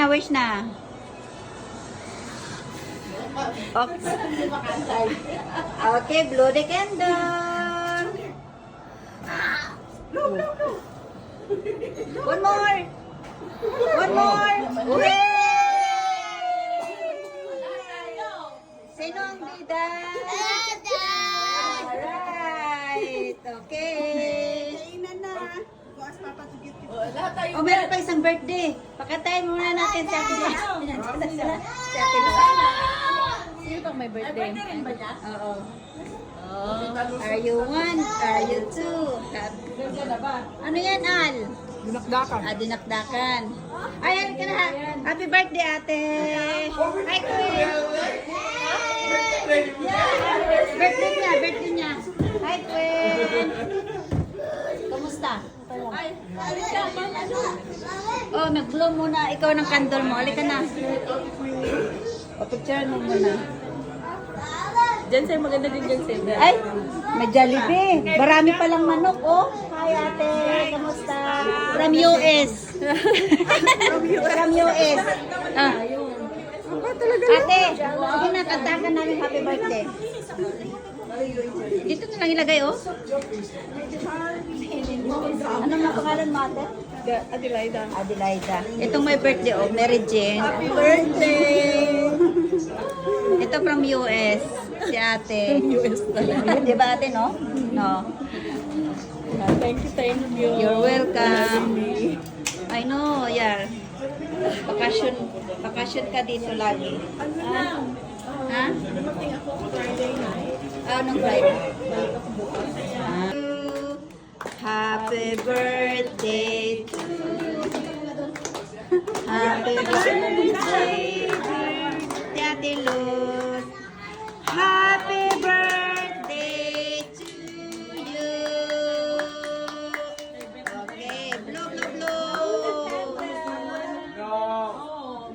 wish na. Okay. Okay, blow the candle. One more. One more. Hooray! Sino ang bida? Alright. Okay. Oh, meron pa isang birthday. Pakatayin muna natin si Ate Lola. Si Ate Lola. Sino pang may birthday? Oo. Oh. Are you one? Are you two? Ano yan, Al? Dinakdakan. Dinakdakan. Ayan ka na. Happy birthday, ate. Hi, Queen. Birthday niya, birthday niya. Hi, Queen. Kamusta? Oh, nag-blow muna. Ikaw ng candle mo. Halika na. Picture mo muna. Diyan sa'yo, maganda din dyan sa'yo. Ay, may Jollibee. Marami palang manok, oh. Hi, ate. Kamusta? From US. From US. Ah. Ate, sige na, kantahan namin happy birthday. Dito na lang ilagay, oh. Ano mga pangalan mo, ate? Adelaida. Adelaida. Itong may birthday, oh. Mary Jane. Happy birthday! Ito from US. Si ate. US talaga. Di ba ate, no? No. Thank you. You're welcome. I know, yeah. Bakasyon ka dito lagi. Ha? Anong Friday? Happy birthday to Happy birthday, Ate Luz. Happy birthday to you. Okay, blow, blow, blow.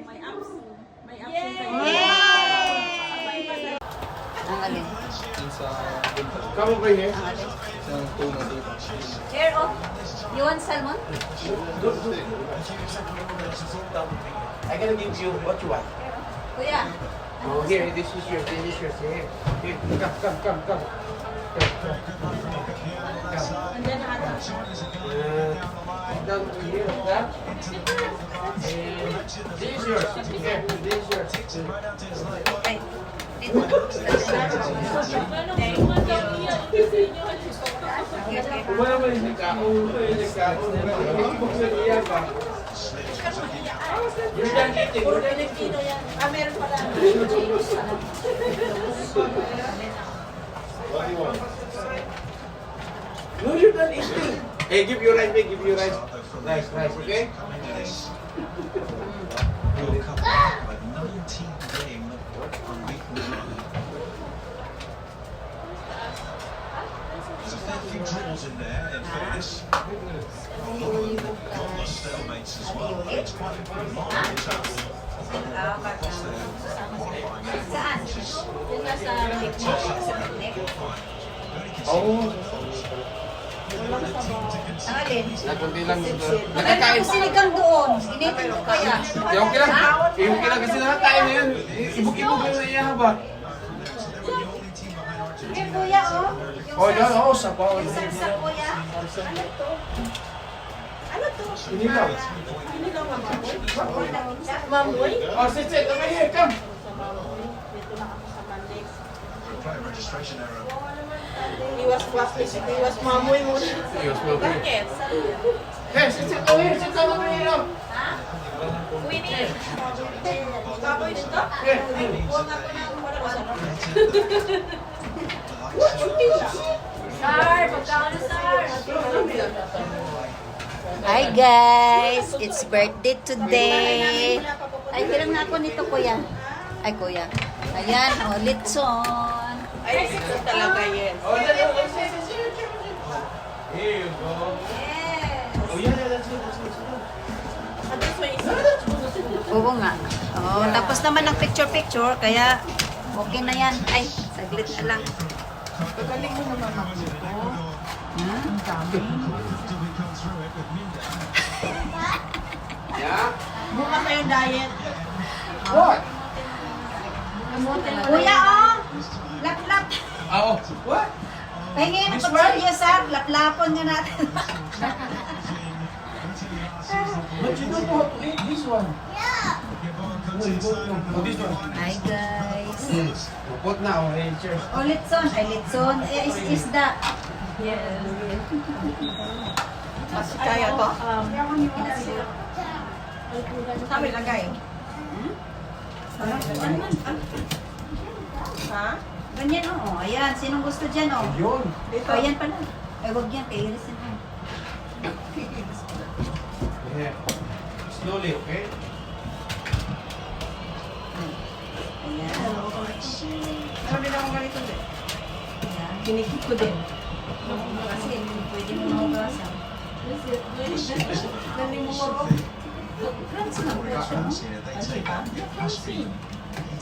Yay! Ang alin? Come over here. Ang alin? Sa tuna dito. Here, oh. You want salmon? I gotta give you what you want. Kuya. Oh, here, this is yours, here. Here, come. Andyan na ata. Down to here, like that. And this is yours. Here, this is yours. Ay, dito. Wala mo yung nagkaon, You're done eating. Meron pala. What do you want? No, you're done eating. Hey, give you rice, give you rice. Nice, okay? There's a fair few draws in there, in fairness. A couple of stalemates as well. It's quite remarkable tough. Saan? Yung nasa neck. Oh. Ang alin? Nakunti lang dito. Maganda ko sinigang doon. Initin ko kaya. Yung kailang kasi nakakain na yun. Ibuk-ibuk lang na iya ba? Eh, kuya, oh. Oh, yan, oh, sapa. Yung sarsa, kuya. Ano to? Ano to? Inilaw. Mamoy? Oh, sit, over here, come. Player registration error. Iwas mamoy mo. Bakit? Hey, sit over here, oh. Winnie. Baboy dito? Here. Huwag ako nang wala ko sa Sir, pagkaon na sir. Hi guys! It's birthday today! Ay, hirang na ako nito, kuya. Ay, kuya. Ayan, oh, litson. Ay, ito talaga yan. Oh, here you go. Yes! Oh, yeah, that's good. At least may isa. Oo nga. Oh, tapos naman ang picture-picture, kaya okay na yan. Ay, saglit na lang. Pagaling mo naman ako. Hmm? Do we come through it with Minda? Yeah? Bukas na yung diet. What? Kuya, oh! Lap-lap. Oh, what? Pahingin This ang one? pagsalyo, sir. Lap-lapon nga natin. But you don't know how to eat this one. No, you don't know. Oh, this one. Hi, guys. Put now, hey, cheers. Oh, litson. Ay, litson. Isda. Yes. Mas kaya to? Sabi lagay. Ha? Ganyan, oh. Ayan, sinong gusto dyan, oh? Yun. Oh, ayan pala. Ay, wag yan. Kay Irisin. Yeah. Slowly, okay? Ayan. Meron din akong ganito din. Ayan. Kinikip ko din. Kasi hindi pwede mo mahugasan. Gani mo mo. Fans here, they take up. It must be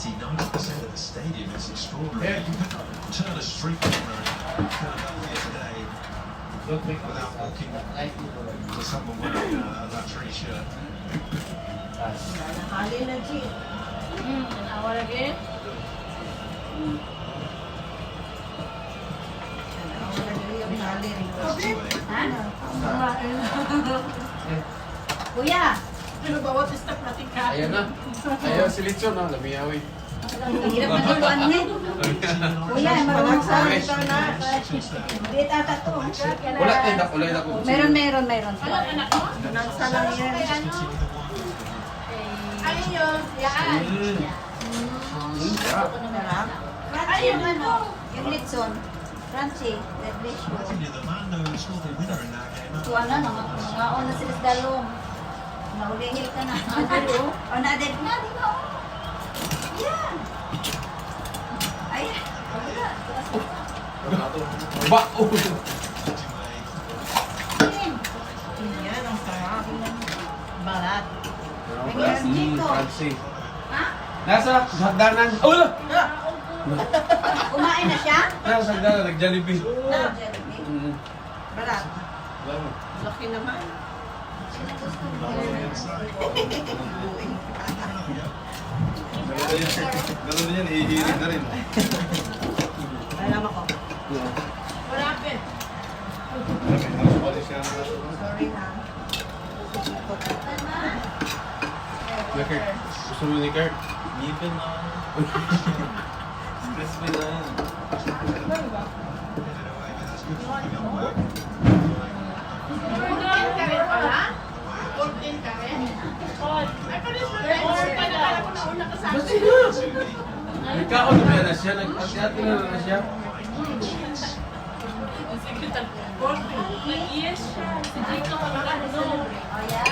80-90% of the stadium. It's extraordinary. Turn a street corner in Philadelphia today Don't make without walking to someone wearing a luxury shirt. Hali na, G. Hour again? Kuya! Pero bawat step natin ka. Ayan na. Ayan si Litson, no? Lamiyawi. Ang hirap na luan niya. Kuya, marunong sa... Hindi ata to. Wala tayo na, wala na ko. Meron. Nagsa lang yan. Ayun. Yan. Sarap. Crunchy yung ano, yung litson. Crunchy, delicious. The man knows was the winner in that game. Tuwa na, nangaon na sila sa dalong. Naulihil ka na. O, na-dead na, di ba? Yan. Ayan. Ba! Oh! Yan ang sarap. Balat. Fancy. Ha? Nasa hagdanan. Oh, wala! Kumain na siya? Nasa hagdanan, nag-Jollibee. Na. Jollibee. Balat. Laki naman. Ganun din yan, ihihirin na rin. Alam ako. Malapit. Sorry ha. Kurt, gusto mo ni Kurt? Ngipin na. Stress me na yan. Nagkaon na siya, nag-ati na siya. Nag-yes siya. Si Jito magkano. O, yan.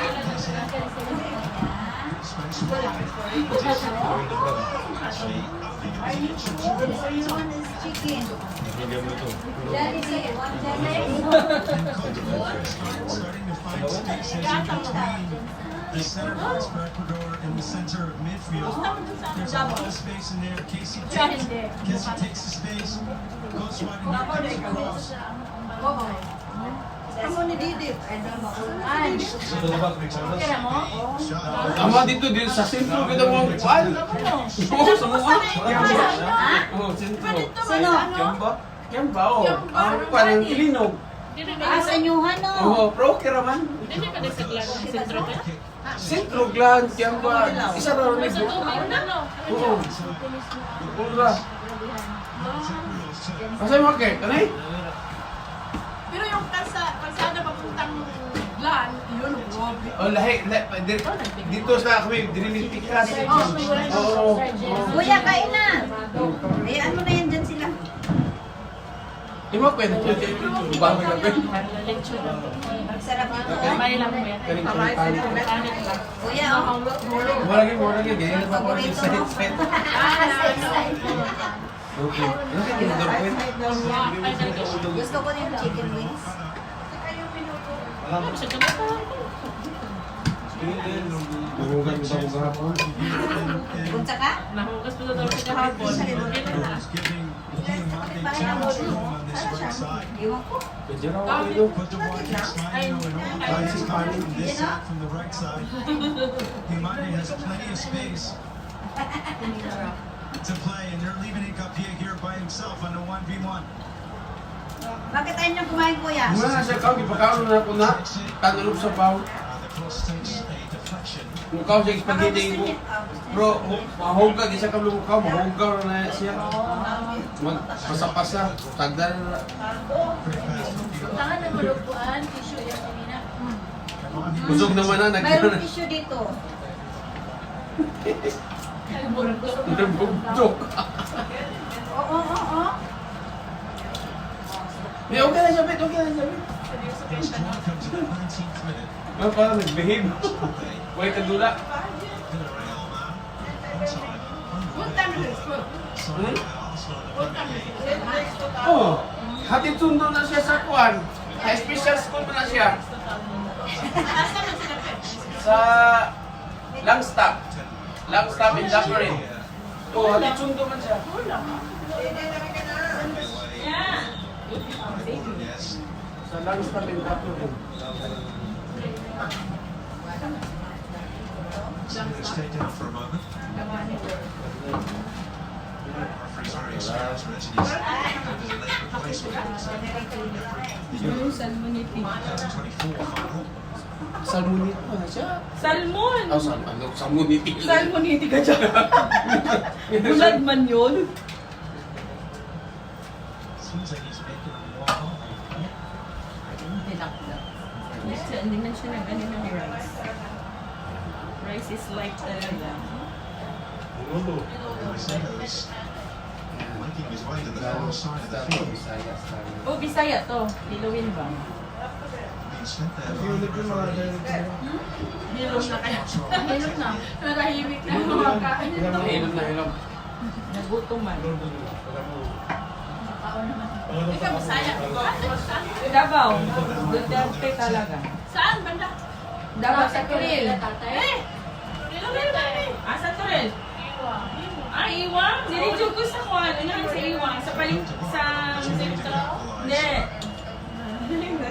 This one is chicken. Jollibee, one The center backs for Ecuador in the center of midfield. There's a lot of space in there. Casey takes the space, goes wide and across. Kamu ni Didi. Ama dito sa sentro kita mo kuan. Oo, sa mga. Oo, sentro. Sino? Kemba oh. Ang kuan ang ilinog. Ah, sa Nyuhan, no? Oo, pro kiraman. Sentro glan kemba. Isa ra ni do. Oo. Pura. Asa mo kay? Kanay? Pero yung kalsada papuntang Glan, yun, grabe. Oh, dito sa kami dinilipikas. Oo. Kuya, kain na. Hayaan mo na yan dyan sila. Imo ko na bago na ko. Ang sarap nito, oh. Kuya, oh. Mo lagi ganyan pa ko sa set. Okay. Gusto ko yung chicken wings. Nahugan ko ba hapon? Punta ka? Nahugas pa daw sa kahapon. Giving Monday chance to right side. Ewan ko. Pwede raw ako dito. But the one keeps Manu and all guys is coming from this side, from the right side. Himani has plenty of space to play, and they're leaving Incapie here by himself on the 1v1. Bakit ayaw niyang kumain, kuya? Muna na siya, ipakaon na ako na. Tanulog sa baw. The cross takes a deflection. Mukaw siya spaghetti ko. Bro, mahugag, isa ka lumukaw, mahugag na siya. Pasa-pasa, tagdal na. Pretty fast from the Tangan ng malupuan, tissue yan kanina. Busog naman na, Mayroong tissue dito. nagbugdok. Oo. May okay na siya, Bet, okay na siya, Bet. The score comes in the 19th minute. Parang nag-behave. Huwag kadula. Villarreal now. Onside. Sorry, also the Oh, hatid sundo na siya sa kuwan. Sa special school pa na siya. Sa Langstaff. Langstaff in Dapperin. Oh, hatid sundo man siya. Yes. Sa Langstaff in Dapperin. Let's take it up for a moment. Referee's very experienced, Reggie. There's a late replacement. Yung salmoniti. 2024 final. Salmonit pa siya. Salmon! Oh, salmonit. Salmoniti ka dyan. Bulag man yun. Seems like he's making them walk off. Hindi man siya ng ano ng rice. Rice is like talaga. Marcelo's making his way to the far side of the field. Oh, Bisaya to. Hilowin ba? Being sent there by the referee. Hilom na kaya. Hilom na. Narahimik na. Hilom na hilom. Nagutom man. Ikaw Bisaya. Davao. Duterte talaga. Saan banda? Davao sa Turil. Ah, sa Turil? Ah, Iwang? Diretso ko sa Juan. Unahan sa Iwang. Sa palit... Sa... Hindi.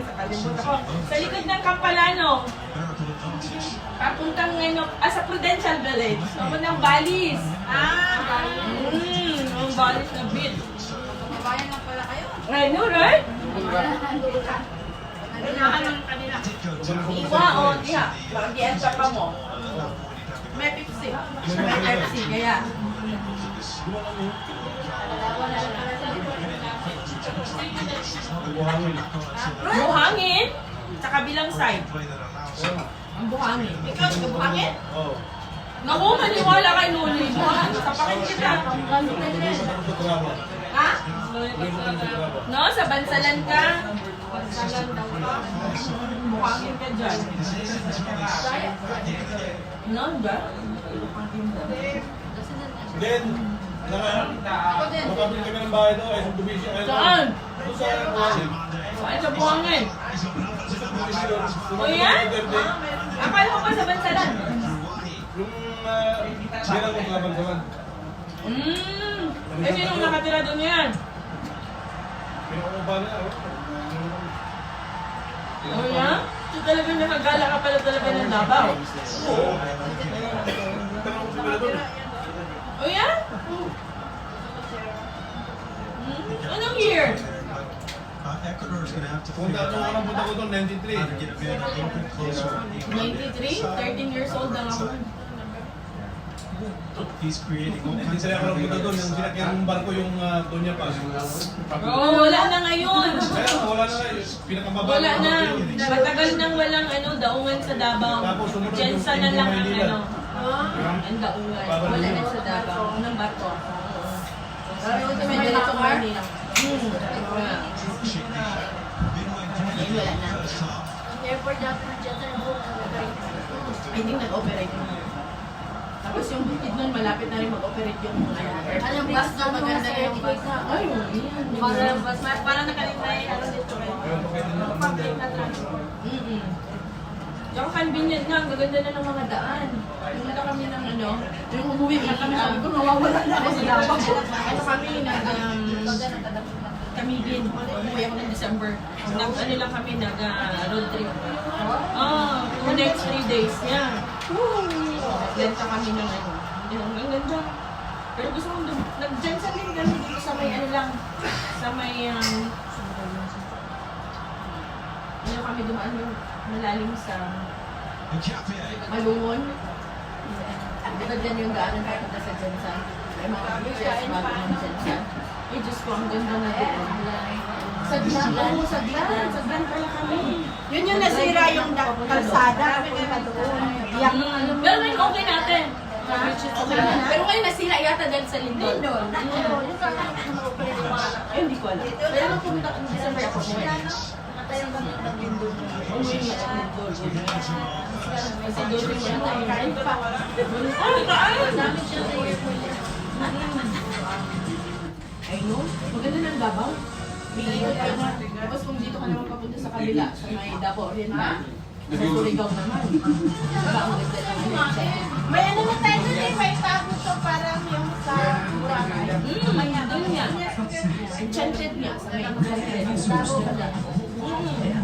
Sa kalimutan ko. Sa likod ng Kampalano. Miracle advantage. Papuntang ano, sa Prudential Village. Papuntang Balis. Ah, Balis. Ang Balis na beach. Kabayan lang pala kayo. I know, right? Did go down. Iwa o, diha. Mag-iyan ka pa mo. May Pepsi. May Pepsi, kaya. Buhangin? Sa kabilang side. Play that allows him. Ang buhangin. Ikaw, sa buhangin? Oo. Naku, maniwala kay Nuli. Buhangin, tapakin kita. Ha? No, sa bansalan ka. Bansalan daw ka. Buhangin ka dyan. No, ba? Then, nakabili kami ng bahay daw, ay sa Dumisyo. Saan? Saan? Saan sa buhangin? O yan? Akala ko ba sa bansalan? Yung bilang ko mga bansawan. Eh, sinong nakatira doon yan? Pinakuha na ako. O yan? So talagang nakagala ka pala talaga ng Davao? Oo. Tanong ko sa pala doon. O yan? Anong year? Ecuador is going to have to Punta figure ako out nang punta ko doon, 93. how to get a bit a little bit closer. 93? 13 years old lang ako. He's creating all Hindi kinds sila ako of nang punta doon, yung sinakyan ng barko yung Doña Paz. Oo, wala na ngayon. Kaya wala na nga, pinakamababa. Wala na. Matagal nang walang ano, daungan sa Davao. Tapos sumunod yung Jensa na lang ang Maynila. ano. Ang daungan. Wala na sa Davao. Unang barko. Pero ito may dito Manila. Wala na. Airport dapat dyan sa I think nag-operate na. Tapos yung bukid nun, malapit na rin mag-operate yung airport. Anong bus na maganda yung bus? Ay, yan. Para nakalintay, ano dito rin. Public na transport. Tsaka convenient nga, ang gaganda na ng mga daan. Pumunta kami ng ano, yung umuwi na kami, sabi ko, nawawala na ako sa Davao. Ano kami, palamigin. Umuwi ako ng December. Ano lang kami, nag-road trip. 2 nights, 3 days. Yan. Naglenta kami ng ano. Ang ganda. Pero gusto kong nag-Jensen din gano'n dito sa may ano lang. Sa may ano kami dumaan yung malalim sa Malungon. Di ba dyan yung daanan papunta sa Jensen? May mga beaches bago ng Jensen. Ay, Diyos ko, ang ganda na doon. Saglan. Oo, saglan. Saglan pala kami. Yun yung nasira yung kalsada. Papunta doon. Pero ngayon okay natin. Pero ngayon nasira yata dahil sa Lindol. Ay, hindi ko alam. Pero nung pumunta ko ng December ako, umuwi na sa Lindol. Kasi doon yung wala tayo. Dami siya sa airport. Ay no, maganda ng Davao. Tapos kung dito ka naman papunta sa kabila, sa may Davao Oriental, sa Surigao naman. Diba ang ganda ng May ano na tayo dun eh, may bago to parang yung sa Boracay. doon yan. Enchanted nga, sa may Enchanted. Davao pala.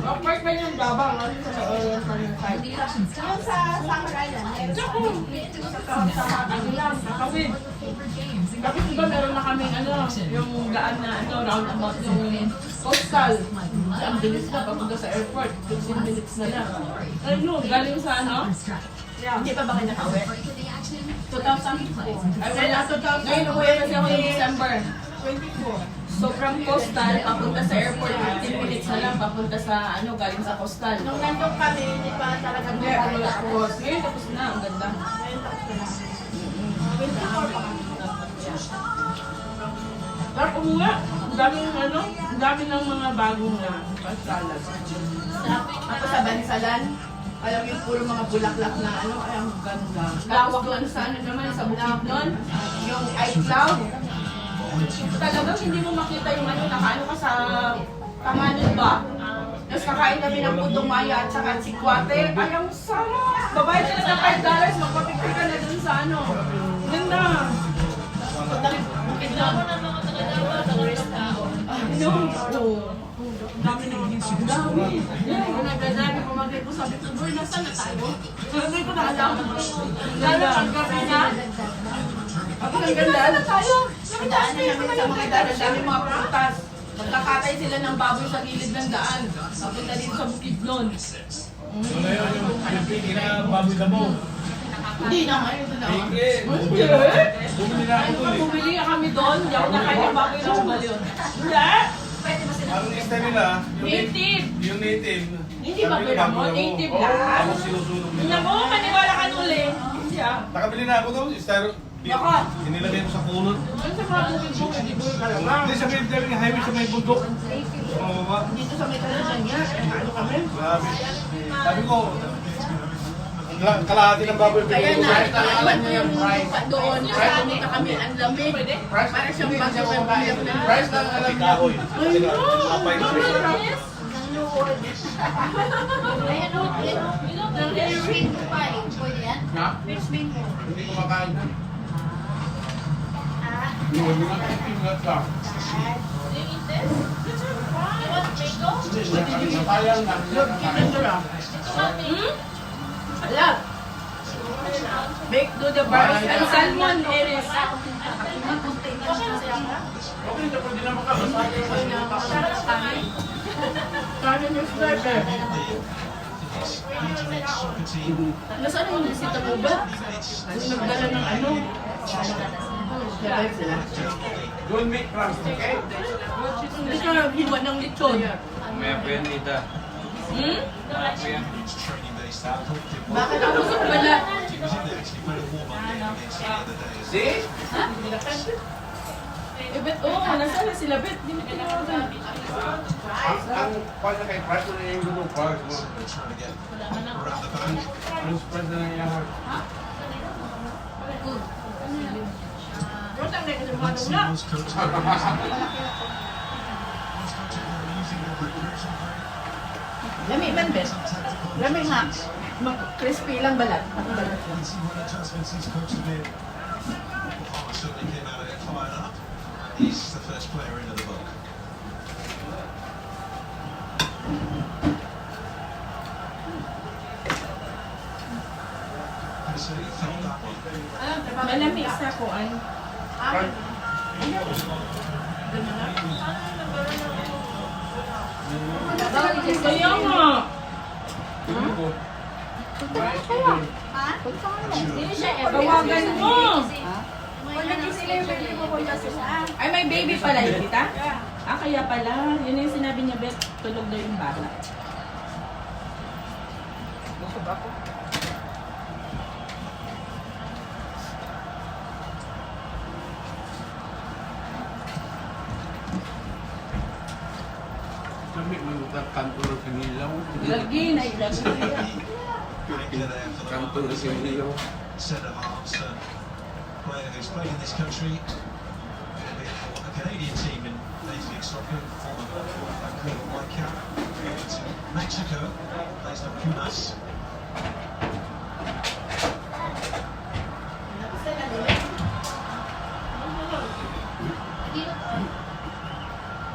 Apart ba yung Davao, ano sa may Oriental ng side? Yung sa Summer Island. Sa ano lang, nakawid. Tapos diba meron na kaming ano, yung daan na ano, roundabout yung coastal. Ang bilis na, papunta sa airport, 15 minutes na lang. Ano, galing sa ano? Hindi pa ba kayo nakauwi? 2004. Ay, wala, 2000. Ngayon, umuwi kasi ako ng December. 24. So from coastal, papunta sa airport, 15 minutes na lang, papunta sa ano, galing sa coastal. Nung nandun kami, hindi pa talaga Hindi, wala tapos. Ngayon, tapos na, ang ganda. Pero umuwi, ang daming ano, ang dami ng mga bagong na pasalan. Ako sa Bansalan, alam yung puro mga bulaklak na ano, ay ang ganda. Lawak lang sa ano naman, sa bukid nun, yung iCloud. Talagang hindi mo makita yung ano, nakaano ka sa Tanganan ba? Tapos kakain kami ng putong maya at saka sikwate. Ay, ang sarap! Babayad ka na ng $5, magpapicture ka na dun sa ano. Ganda! Bukid lang. Ano? Dami na. Dami. Ang nagdadami ko mag-report ko. Sabi ko, Boy, nasaan na tayo? Sabi ko na alam. Lalo ang gabi na. Ang ganda na tayo. Daan na namin sa mga daan. Dami mga prutas. Magkakatay sila ng baboy sa gilid ng daan. Papunta din sa bukid nun. So na yun, yung pigi na baboy na mo. Hindi na ngayon doon ako. Hindi. Hindi. Bumili na ako Pag eh. bumili kami doon, hindi ako nakain ng baboy na umalyon. Hindi! Ang style nila, Native! yung native. Hindi baboy na mo, native Oo, lang. ako sinusunog nila. Naku, maniwala ka nuli. Hindi ah. Nakabili na ako daw, styro. Baka. Inilagay ko sa kulot. Doon sa mga bukid-bukid, di bukid ka lang. Hindi sa may driving highway sa may bundok. Sa mababa. Dito sa may kalasan niya, ano kami? Grabe. Sabi ko, kalahati ng baboy Kaya pinili ko. na, mo yung lupa doon, pumunta kami, ang lamig. Para siyang bago ng biyak na. Price lang alam niya. Kahoy. Apay ko. Ay, ano, fish mango pie. Pwede yan? Ha? Fish mango. Hindi ko makain. Hindi ko makain ka. Sayang na. Alam. Baked to the bars and salmon iris. Okay, pwede na makabasa. Kanin yung stripe eh. Soccer team. Nasaan yung bisita mo ba? Yung nagdala ng ano? Sabay sila. Don't make crumbs, okay? Hindi ka naghiwa ng lechon. May penita. Hmm? It's training based out. Bakit ako sa pala? He was in there actually played a warm up game against the other day. See? Eh, Bet, nasaan na sila, Bet? Hindi mo tinawagan. Ang kwan na kay price na yung gusto price mo. They're trying to get around the back. Yung price na nangyayari. Rotang na kasi mga Let's see nula. those coaches are using. Those coaches are using their preparation break. Lami man, Bet. Lami nga. Crispy lang balat. Let's see what adjustments these coaches made. Palmer certainly came out of it fired up. He's the first player into the book. So he felt that one. Malamig sa ko ay. Kaya nga. Hindi siya Tawagan mo. every Ay, may baby pala yun, tita? Ah, kaya pala. Yun yung sinabi niya, Bet, tulog daw yung bata. Kami magkakanto ng Pinilaw. Lagi na ilagi. Anchor there for the Kanto ng Pinilaw. centre halves, player who's played in this country, albeit for a Canadian team in Major League Soccer, former Vancouver Whitecap, moved to Mexico, plays for Pumas.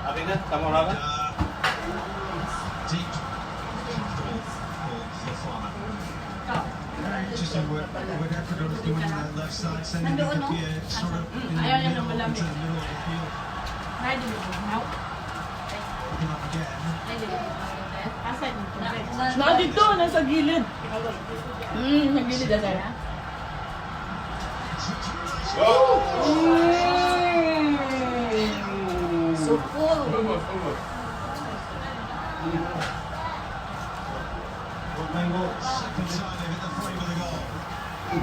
Abi na, tama na ka? Deep, comfortable for Fofana. Interesting what Ecuador is doing on that left side, sending Higuaín sort of in the Ayaw niya middle, ng malamig. into the middle of the field. Ready mo now? Looking up again. Asan dito? Na dito, nasa gilid. Nagilid na tayo. So full. Second time they hit the frame of the goal. And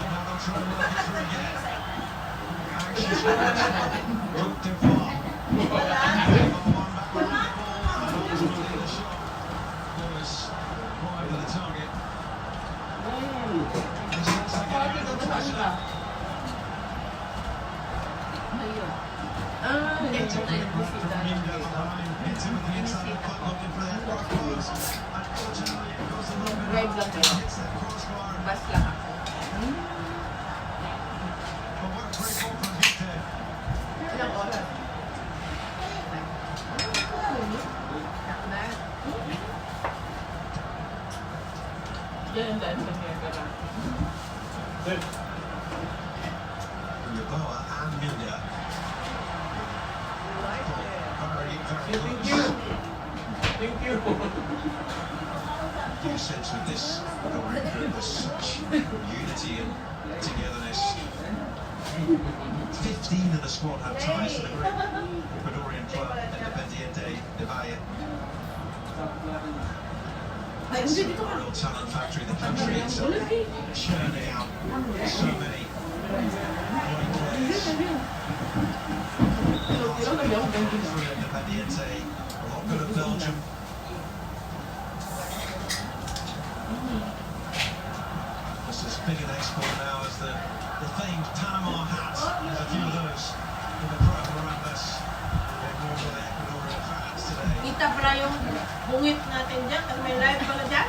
now they'll try and work it through again. Actions looked too far. One back with the ball, and ultimately the shot was wide of the target. It's once again the pressure. Into the work from Minda behind, into the inside of the clock, looking for that crossbars. Unfortunately, it goes a little bit Right over, lang kayo. hits that crossbar. Bas lang ako. But what a great ball from Victor. Ilang oras? Yan ang daan sa Niagara. Yeboah and Minda. Very, very Thank close. you. Thank you. You sense with this Ecuadorian group there's such unity and togetherness. 15 of the squad have ties to the group. Ecuadorian club Independiente de Valle. It's a real talent factory in the country. It's churning out so many young players. For Independiente, a lot good at Belgium. Just as big an export now as the famed Panama hat. There's a few of those in the crowd around us. They're more with the Ecuadorian fans today. Kita pala yung bungit natin dyan, kasi may live pala dyan.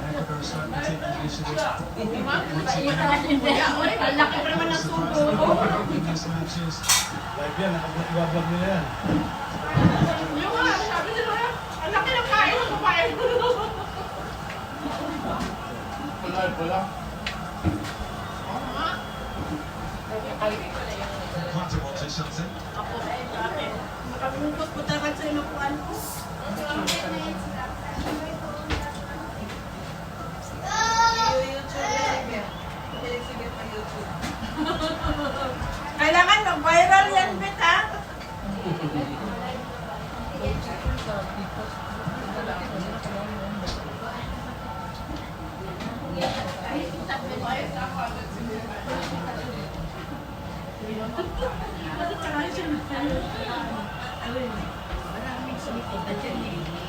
Ecuador starting to take the initiative Diba? Ang laki pa naman ng sundo ko. in these matches. Live yan, nakablog nila yan. Yung nga, sabi nila, ang laki ng kain ng kumain. Wala. Quanta wanted something. Ako, sabi, nakabungkot ko talaga sa inupuan ko. Kailangan mag-viral yan, Bet, ha?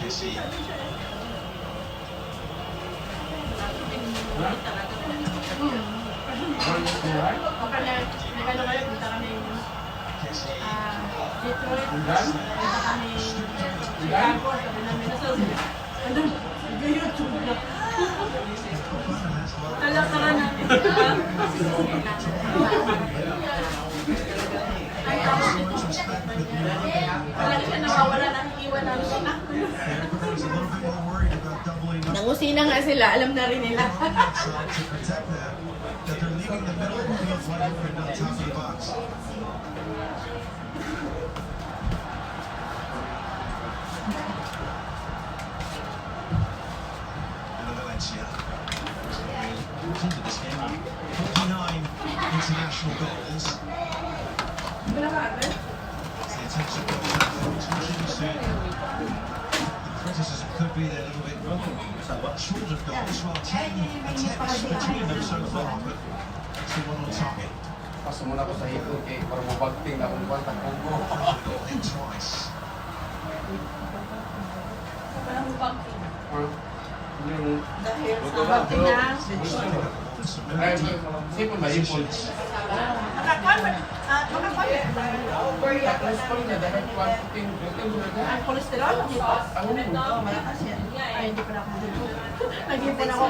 Yes, he. Yes, he. Detroit, punta kami Chicago, sabi namin ano, nag-YouTube na. Talakaran namin sila. Talaga siya nawawala ng iwan namin. Nangusina nga sila, alam na rin nila. Outside to protect that they're leaving the middle of the field wide open on top of the box. And Valencia. Into this game. 49 international goals. The attention goes out for Tunisia. The criticism could be there a little bit short of goals, while 10 attempts between them so far, but still one on target. Pasok muna ako sa hito, kay para mabagting na kung kwanta ko. Got hit twice. Yung... Dahil Luto sa na, bagting bro. na. Ay, sipon ba? Ipon. Tapos pa rin na, dahil kwanting. Ang kolesterol, hindi pa. Ako mo. Oo, malakas yan. Ay, hindi pa na ako. Nag-ipon ako,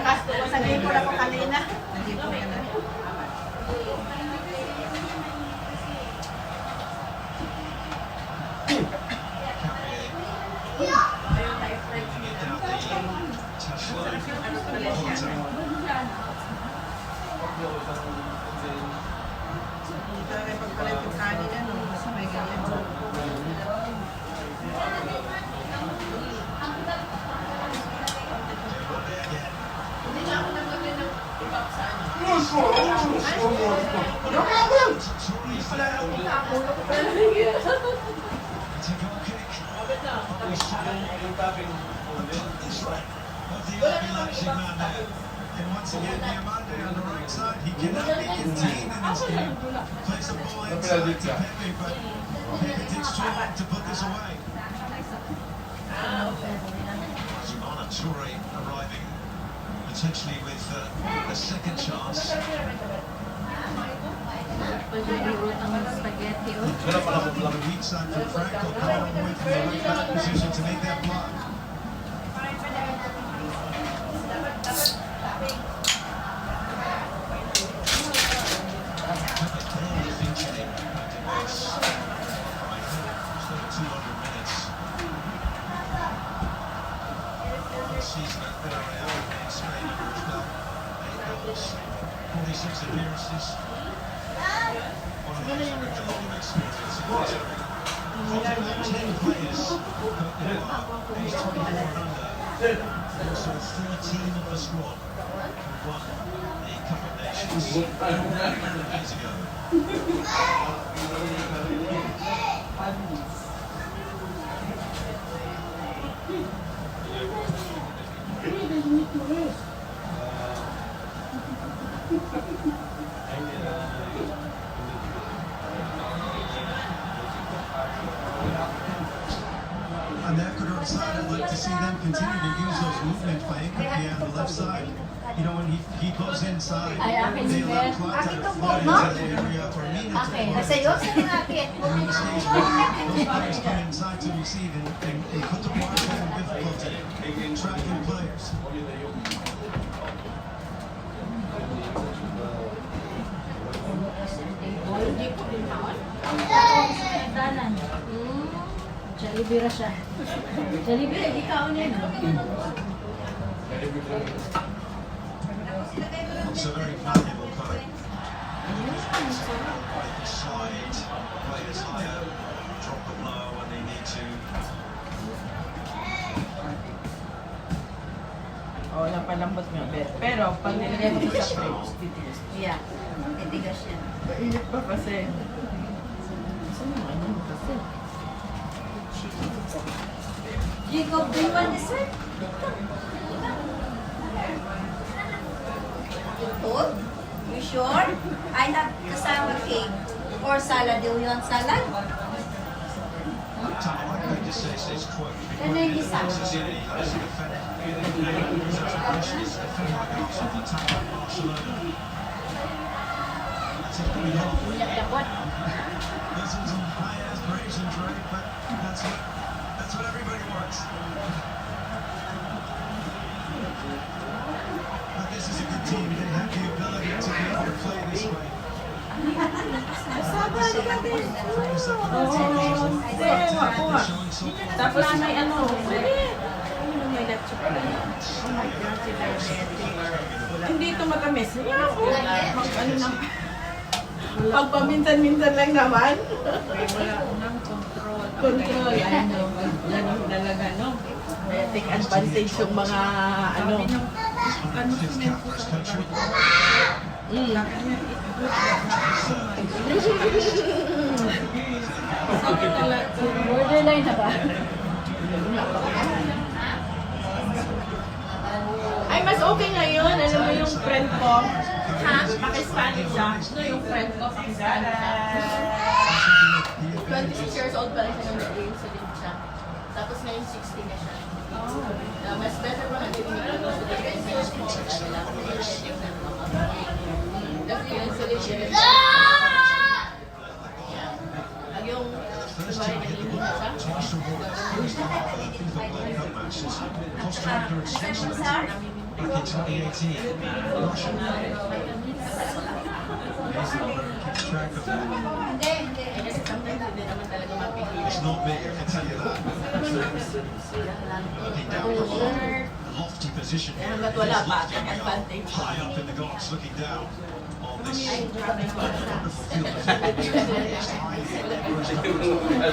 nag-ipon ako kanina. Nag-ipon ka na. Pagpalit yung kanina, no? Mas may ganyan. Hindi na ako nagpapit ng ibang saan. And once again, Diamante on the right side, he cannot be contained in this game. Plays the ball inside to Pepe, but Pepe takes too long to put this away. Zumana Toure arriving potentially with a second chance. Wala pa na po lang. The weak side for Franco coming all the way from the right back position to make that block. Barely featured in this. 200 minutes. Last season at Villarreal in Spain under his belt. 8 goals, 46 appearances. One of those with a lot of experience in this area. Of about 10 players who are aged 24 and under. Also 13 of the squad who won the Cup of Nations years ago. On the Ecuador side, I'd like to see them continue to use those movement by Nketiah on the left side. You know, when he goes inside, they allow Plata to flood into the area or Mina to flood into and in this case, those players come inside to receive and put the Barca in difficulty, tracking players. Dalan. Jollibee ra siya. Jollibee, di kaon yan. It's a very valuable card. They can slide players higher, drop them low when they need to. Oo, napalambot nga, Bet. Pero, pag nilagay mo sa fridge, titigas. Yeah, titigas yan. Mainit pa kasi. Saan yung ano kasi? Jacob, do you want dessert? Food? You sure? I have kasama cake. Or salad. Do you want salad? Tom, I like to say this quote. Ano yung isa? City has to defend. His aspiration is to defend like Arsenal, the top of Barcelona. That's it, we hope. This is some high aspirations, right? But that's what everybody wants. But this is a good team. They have the ability to be able to play this way. Tapos may ano, may Hindi ito matamis. Yan ako. Ano na. Pagpaminsan-minsan lang naman. Control. Ano. Ganun talaga, no? Take advantage yung mga, ano. Borderline na ba? Ay, mas okay ngayon. Alam mo yung friend ko, ha? Pakistani siya. No, yung friend ko, Pakistani siya. 26 years old pa lang siya nung nag-game sa din siya. Tapos ngayon 60 na siya. Mas better pa nga din yung ano sa din kasi mas small na nila. Kasi yun sa din siya. Ang yung sabay na hindi na siya. Back in 2018, Russia keeps track of that. Kasi sometimes hindi naman talaga mapigil. It's not me, I can tell you that. Looking down the lofty position here. Hanggat wala pa, take advantage. High up in the gods, looking down on this Ay, grabe ko. wonderful field.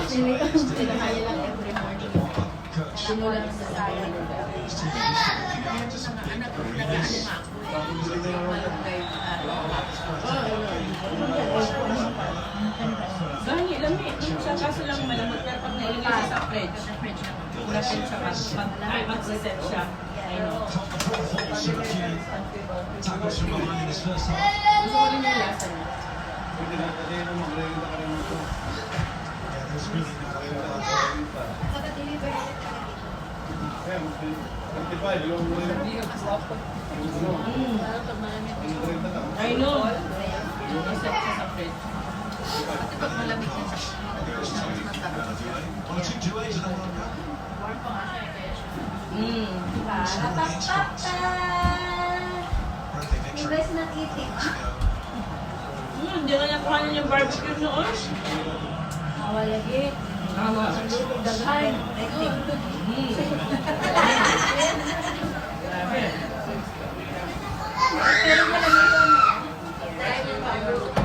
Sinakaya lang every morning. Coach, Sinulat sa sayang. his team is looking after some big arenas. Gani, lami. Siya kaso lang malamot pero pag nailagay siya sa fridge, lapit siya mag-reset siya. I know. Top the profile, Syracuse. Tackles from behind in his first half. Gusto ko rin yung lasa niya. Yeah, there's really no way around that. I know. Reset siya sa fridge. On a 2-2-8 in the World Cup. Birthday victory. Hindi ka nakuhanin yung barbecue noon. Ay,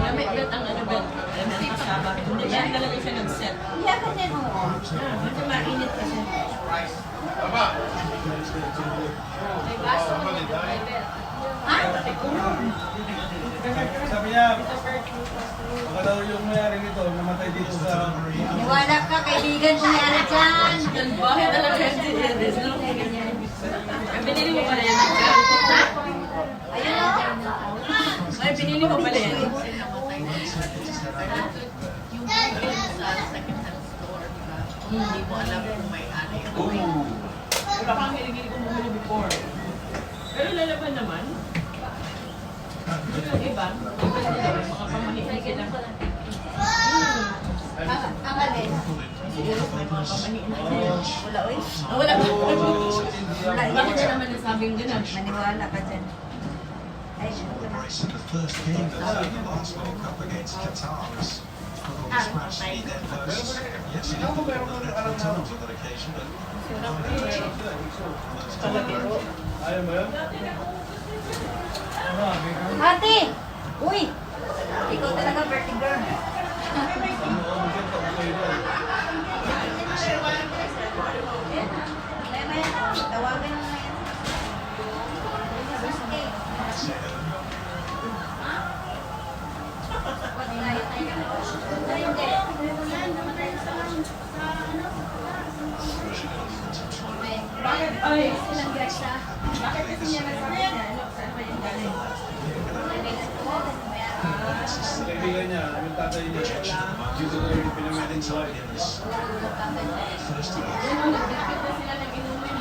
Lamit bet ang ano bet. Lamit ang sabak. Hindi yan talaga siya nag-set. Kasi mainit kasi. Sabi niya, baka daw yung mayari nito, namatay dito sa... Niwala ka, kaibigan ko niya dyan. Bakit talaga yan si Edis, no? Binili mo pala yan. Ayun o. Ay, binili mo pala yan. yung sa second-hand store, diba? Hindi mo alam kung may ano yung Wala kang hiligili kong bumili before. Pero lalaban naman. Yung iba, mga pamahiin sila. ang alin. Siguro may mga pamahiin na sila. Wala, oy. Wala ba? Bakit na naman nasabing ganun? Maniwala ka dyan. Ay, Race in the first game of the last World Cup against Qatar was football scratched in their first. Yes, he did put on the net 4 times on that occasion, but Ayaw mo yun? Ate! Uy! Ikaw talaga birthday girl. Tawagan mo na yan. Ay, bakit kasi niya nagsabi na, ano, saan ba yung galing? Kaibigan niya, yung tatay niya. Dito na yung pinamaling sa akin. first team. Ano, nag-biscuit na sila nag-inumin.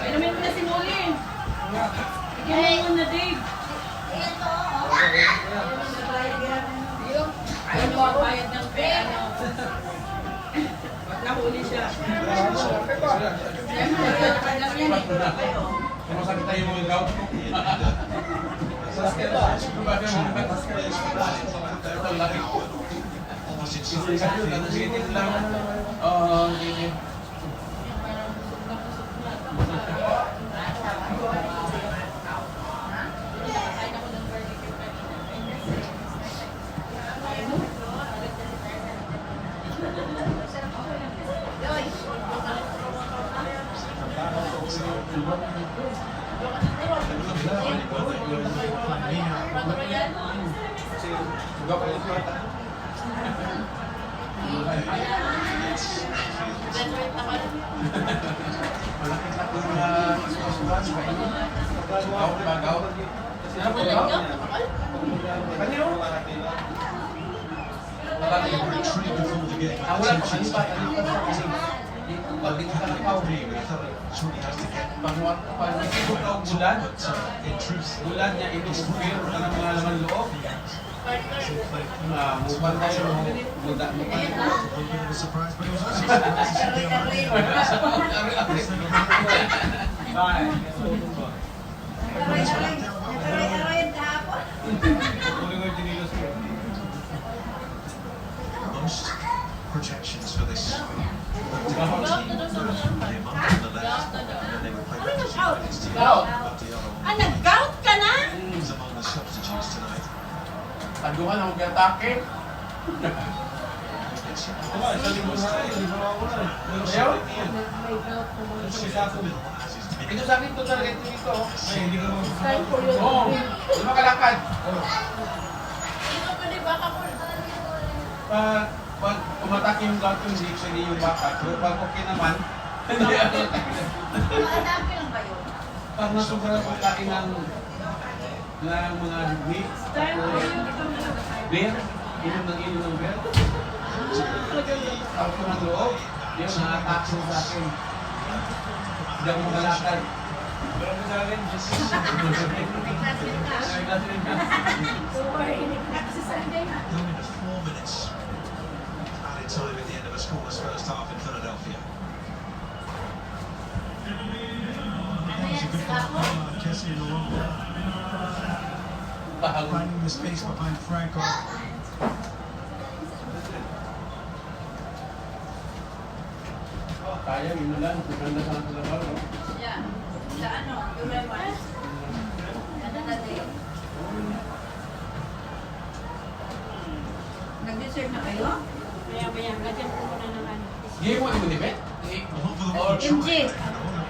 Inumin mo na si Molly. Bigyan mo na, Dave. Ayaw mo ang bayad ng pera. Pag nahuli siya. Alam yan eh. Masakit tayo mga ikaw. Sakit ba? Bakit mo? Ito laki. Oo, hindi. Go pa rin siya. Graduate na pala. Malaki sa kung suwasuwan, kainin. Bagaw. Sino po Gaw? bagaw? Kanino? Retreat before the game. Wala pa, kanino pa? Pagdito ka ng pao. Truly has to get. Pag nakikita ka ang bulan, But in truth, bulan niya inubugir ka ng mga laman loob. Mupan tayo, muda, mupan. a little bit of a surprise, but it was also surprising to see the Bye. most projections for this. Gaw to daw sa mga. The amount on the Gaw left, to daw. and they would play back to the Gaw. but the other one Nag-gout ka na? was among the substitutes tonight. Taduhan ang mag-atake. It's Sa libon na rin, hindi mo ako na. Ayaw? as is mid. Ito sa akin, ito talaga ito dito. Ay, hindi ka mo. Oo. Di makalakad. Ito pa di baka ko. Pag umatake yung gout yung hindi actually yung baka. Pero pag okay naman, hindi ako. Maadami lang ba yun? Pag nasubra ko kain ng mga meat, beer, inom ng beer. Ako ng loob, yun, na-attack sa akin. Hindi ako makalakad. Pero sa akin, Only the 4 minutes added time at the end of a scoreless first half in Philadelphia. That was a good ball from Kessie in the long ball. Finding the space behind Franco. Kaya, yun na lang. Maganda sa akin sa no? Yeah. Sa ano? Yung remarks? Ano na din? Nag-dessert na kayo? Maya, lagyan ko muna ng ano. Hindi mo ni Munibet? All for the one MJ. try.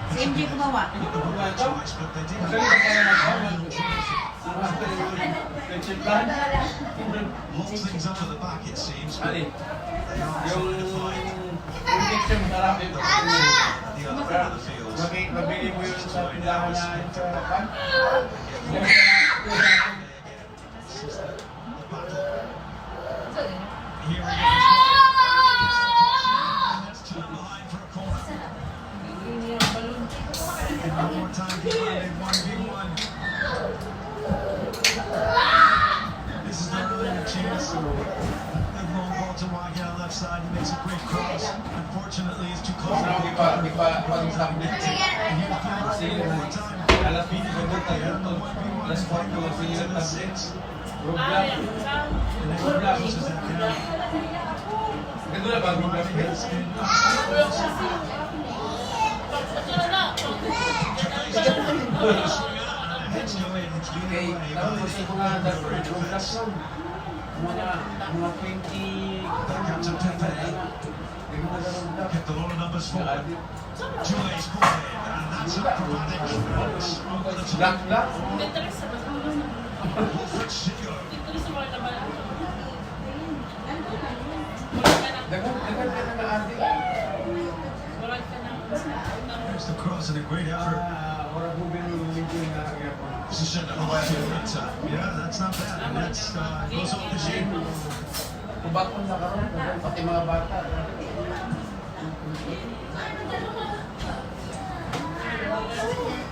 Si MJ gumawa. The wrong choice, but they did. Magaling ka pala nag-chiplan? Lots things under the back, it seems. But Ali, they are yung trying to find injection sarap yung at the other end of the field. Mabili mo yun sa tindahan na yun sa pan? Here he is. Let's turn behind for a corner. One more time, Gillan, 1v1. This is their earlier chance. Good long ball to Wagner left side. He makes a great cross. Unfortunately, it's too close. Sarap di pa pag-stop niya. And here's Gillan Kasi one more time. alas 20 ko doon tayo to. Alas 4 ko lang siya yung tablet. Roadblock. And then Roadblock. closes that down. Ganito na ba? Roadblock. Heads go in. It's been Okay, away tapos by sa mga dati, roadblock lang. Mga 20. Captain Pepe. Kept a lot of numbers forward. Joy scored in, and that's acrobatic. Over the top. Black. Interes sa mga. Wilfred Sigo. Interes sa mga naman. Dagan ka na ng ate. Murag ka na. There's the cross and a great effort. Orang bubin yung medyo na airport. Position at half field, but yeah, that's not bad. And that's goes off the sheet. Kubatong na karoon, pati mga bata.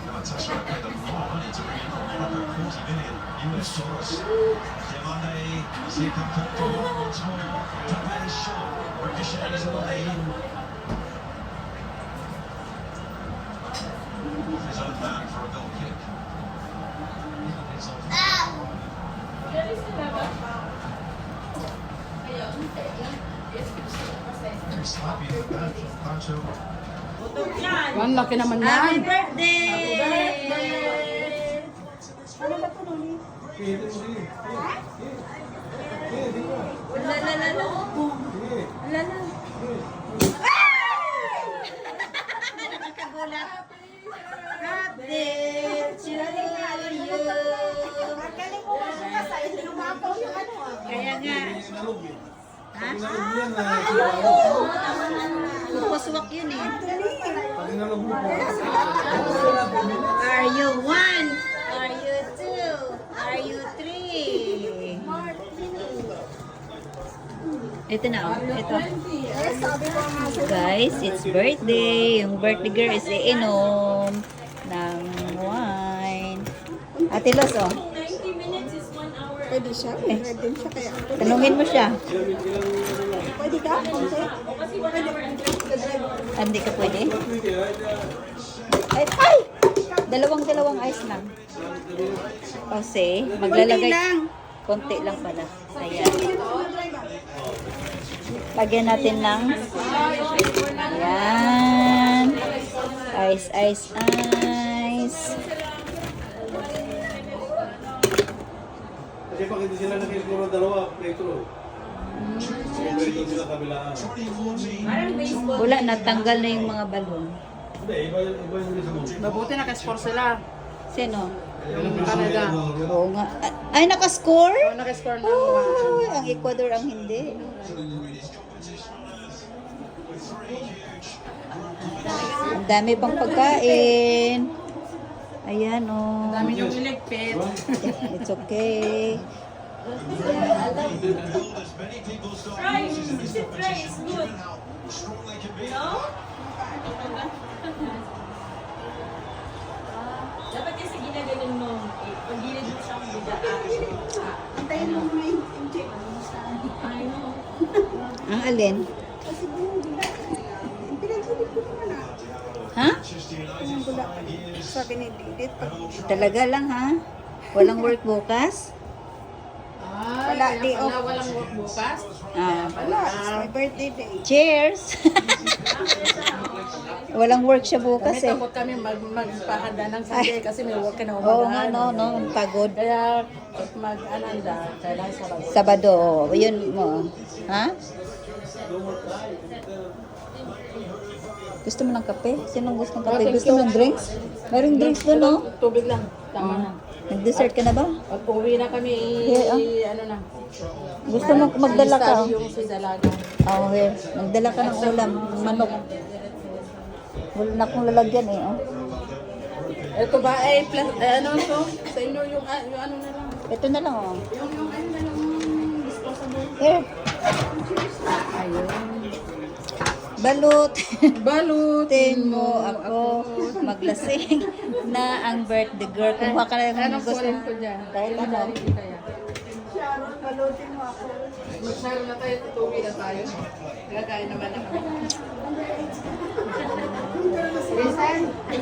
Galatasaray paid a lot of money to bring in Lukaku, 40 million US dollars. Diamande, Sekou Pepe once more. Pepe's shot ricochets away. His own man for a goal kick. It's off. Very sloppy in the back from Pancho. Ang laki naman yan. Happy birthday! Lala. Nakakagulat. Happy to you. Magaling mo kasi kasi lumapaw yung ano. Kaya nga. Sinalog eh. Ha? Sinalog yan na. Kupaswak yun eh. Pag sinalog mo. Are you one? Are you two? Are you three? Ito na, oh. Ito. Guys, it's birthday. Yung birthday girl is iinom ng wine. Ate Los, oh. 90 minutes is 1 hour. Pwede siya. Pwede din siya kaya. Tanungin mo siya. Pwede ka? Kasi 1 hour and 30. Hindi ka pwede? Ay! Ay! Dalawang ice lang. Kasi, maglalagay... Konti lang pala. Ayan. Lagyan natin ng... Ayan. Ice. Kasi pag hindi sila nakikuro dalawa, play-through. Play-through sila kabilaan. Parang baseball. Wala, natanggal na yung mga balon. Hindi, iba yung resolution. Mabuti naka-score sila. Sino? Yung Canada. Oo nga. Ay, nakascore? Naka-score ng Uy, ang Ecuador ang hindi. Ang dami pang pagkain. Ayan, oh. dami yung iligpit. It's okay. Fry! Sit fry is good. No? Dapat kasi ginaganon mo. Pag gilid mo siyang bidaan. Antayin mo muna yung check. I know. Ang alin? Kasi pinagsulit ko naman ah. Ha? Ang bula. Sabi ni Didit. Talaga lang, ha? Walang work bukas? Wala, day off. Walang work bukas. Ah. Wala, it's my birthday day. Cheers! Walang work siya bukas Kami eh. takot kami magpahanda ng Sunday kasi may work ka na Oo nga, umagaan. no, pagod. Kaya mag-ananda, kailangan sa Sabado, yun mo. Ha? Gusto mo ng kape? Sinong gusto ng kape? Gusto mo ng drinks? Mayroong drinks doon, no? Tubig lang. Tama na. Nag-dessert ka na ba? Pag uwi na kami, ano na. Gusto mo magdala ka? Study yung si Dalaga. Oo, here. Magdala ka ng ulam, ng manok. Wala na akong lalagyan eh, oh. Ito ba ay plus, ano to? Sa inyo yung ano na lang. Ito na lang, oh. Yung ano na lang, disposable. Here. Ayun. Balut. Balutin mo ako. Maglasing na ang birthday girl. Kumuha ka na yung Anong gusto. kunin ko dyan? Kahit ano. Kaya. Sharon, palutin mo ako. Magsaro na tayo, tutuwi na tayo. Gagain naman na kami. Resan? Ay!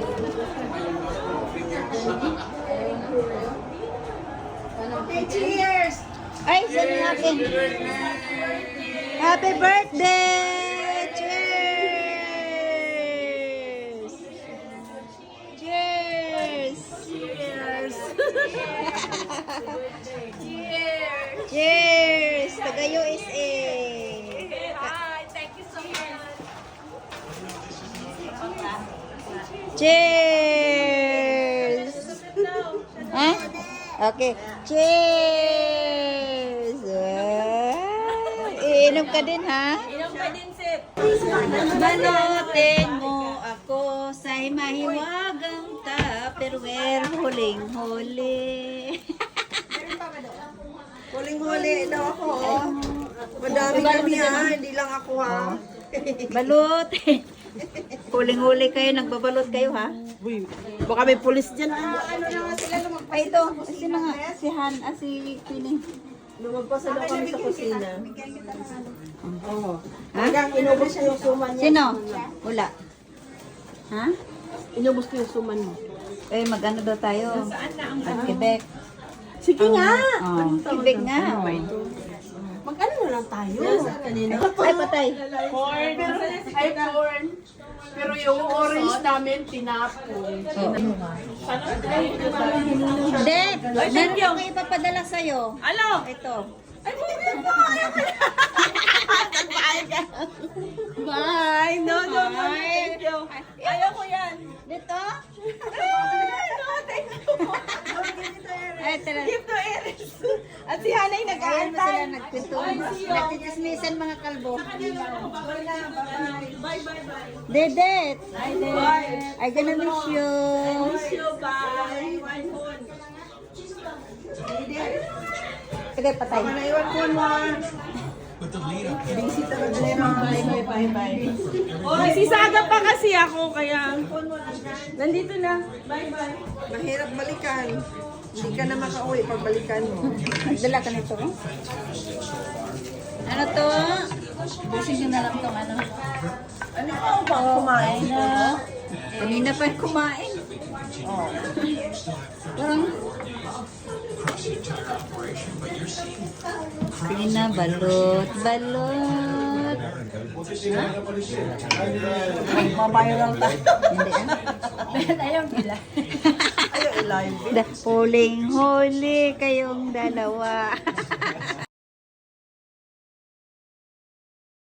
Ano gusto mo? Okay, cheers! Ay, saan natin? Happy birthday! Cheers! Cheers! Cheers! Cheers! Taga USA! Hi, thank you so much. Cheers! Ha? Okay. Cheers! Iinom ka din, ha? Inom pa din, Sip. Balutin mo ako sa mahiwagang tupperware, huling-huli. Huling-huli daw ako. Oh. Madami kami ha, hindi lang ako ha. Balot. Huling-huli kayo, nagbabalot kayo, ha? Baka may pulis dyan. Ay, ito. Sino nga? Si Han, si Pini. Lumagpasa daw kami sa kusina. Oo. Ha? Hanggang inubos niya yung suman niya. Sino? Wala. Ha? Inubos ko yung suman mo. Eh, mag-ano daw tayo? At Quebec. Sige nga! Oh, Quebec nga. Oh. Mag-ano na lang tayo. Kanina. Ay, patay. Corn. Ay, corn. Pero yung orange namin, tinapon. Oh. Hindi. Meron akong ipapadala sa'yo. Ano? Ito. Ay, Bye! No, thank you. Ayaw ko yan. Dito? At si Hanay Ayan mo nag-aantay. sila nagpintuan. Nagtitismisan mga kalbo. Dedet! Ay, Dedet! I gonna miss you. Sige, patay. Naiwan ko mo. Nagsisaga pa kasi ako, kaya nandito na. Bye-bye. Mahirap balikan. Hindi ka na makauwi pag balikan mo. Dala ka nito. Ano to? Busin nyo na lang itong ano. Ano pa ba kumain? Kanina pa yung kumain. Parang... Sige na, balot. Balot. Buti sila nakapalit siya. Mabayral tayo. Hindi ah. Ayaw nila. Ayaw, live. Huling huli kayong dalawa.